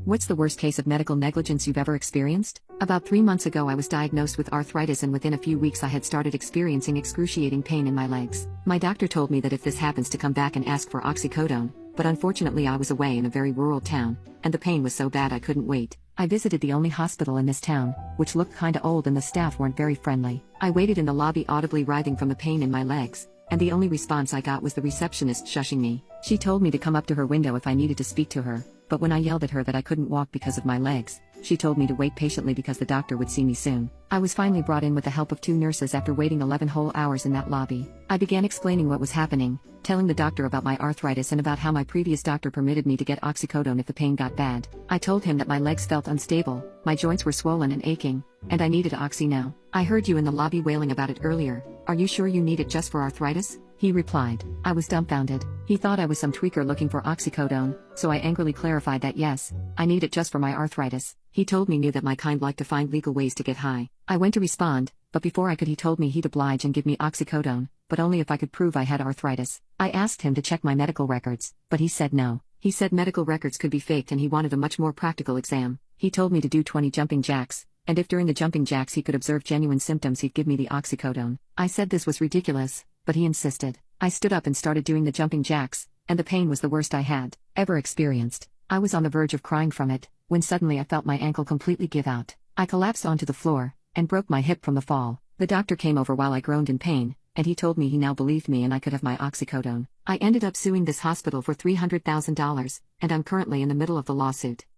What's the worst case of medical negligence you've ever experienced? About 3 months ago, I was diagnosed with arthritis, and within a few weeks, I had started experiencing excruciating pain in my legs. My doctor told me that if this happens, to come back and ask for oxycodone, but unfortunately, I was away in a very rural town, and the pain was so bad I couldn't wait. I visited the only hospital in this town, which looked kinda old, and the staff weren't very friendly. I waited in the lobby, audibly writhing from the pain in my legs, and the only response I got was the receptionist shushing me. She told me to come up to her window if I needed to speak to her, but when I yelled at her that I couldn't walk because of my legs, she told me to wait patiently because the doctor would see me soon. I was finally brought in with the help of 2 nurses after waiting 11 whole hours in that lobby. I began explaining what was happening, telling the doctor about my arthritis and about how my previous doctor permitted me to get oxycodone if the pain got bad. I told him that my legs felt unstable, my joints were swollen and aching, and I needed oxy now. I heard you in the lobby wailing about it earlier. Are you sure you need it just for arthritis? He replied. I was dumbfounded. He thought I was some tweaker looking for oxycodone, so I angrily clarified that yes, I need it just for my arthritis. He told me knew that my kind like to find legal ways to get high. I went to respond, but before I could, he told me he'd oblige and give me oxycodone, but only if I could prove I had arthritis. I asked him to check my medical records, but he said no. He said medical records could be faked and he wanted a much more practical exam. He told me to do 20 jumping jacks, and if during the jumping jacks he could observe genuine symptoms, he'd give me the oxycodone. I said this was ridiculous, but he insisted. I stood up and started doing the jumping jacks, and the pain was the worst I had ever experienced. I was on the verge of crying from it, when suddenly I felt my ankle completely give out. I collapsed onto the floor, and broke my hip from the fall. The doctor came over while I groaned in pain, and he told me he now believed me and I could have my oxycodone. I ended up suing this hospital for $300,000, and I'm currently in the middle of the lawsuit.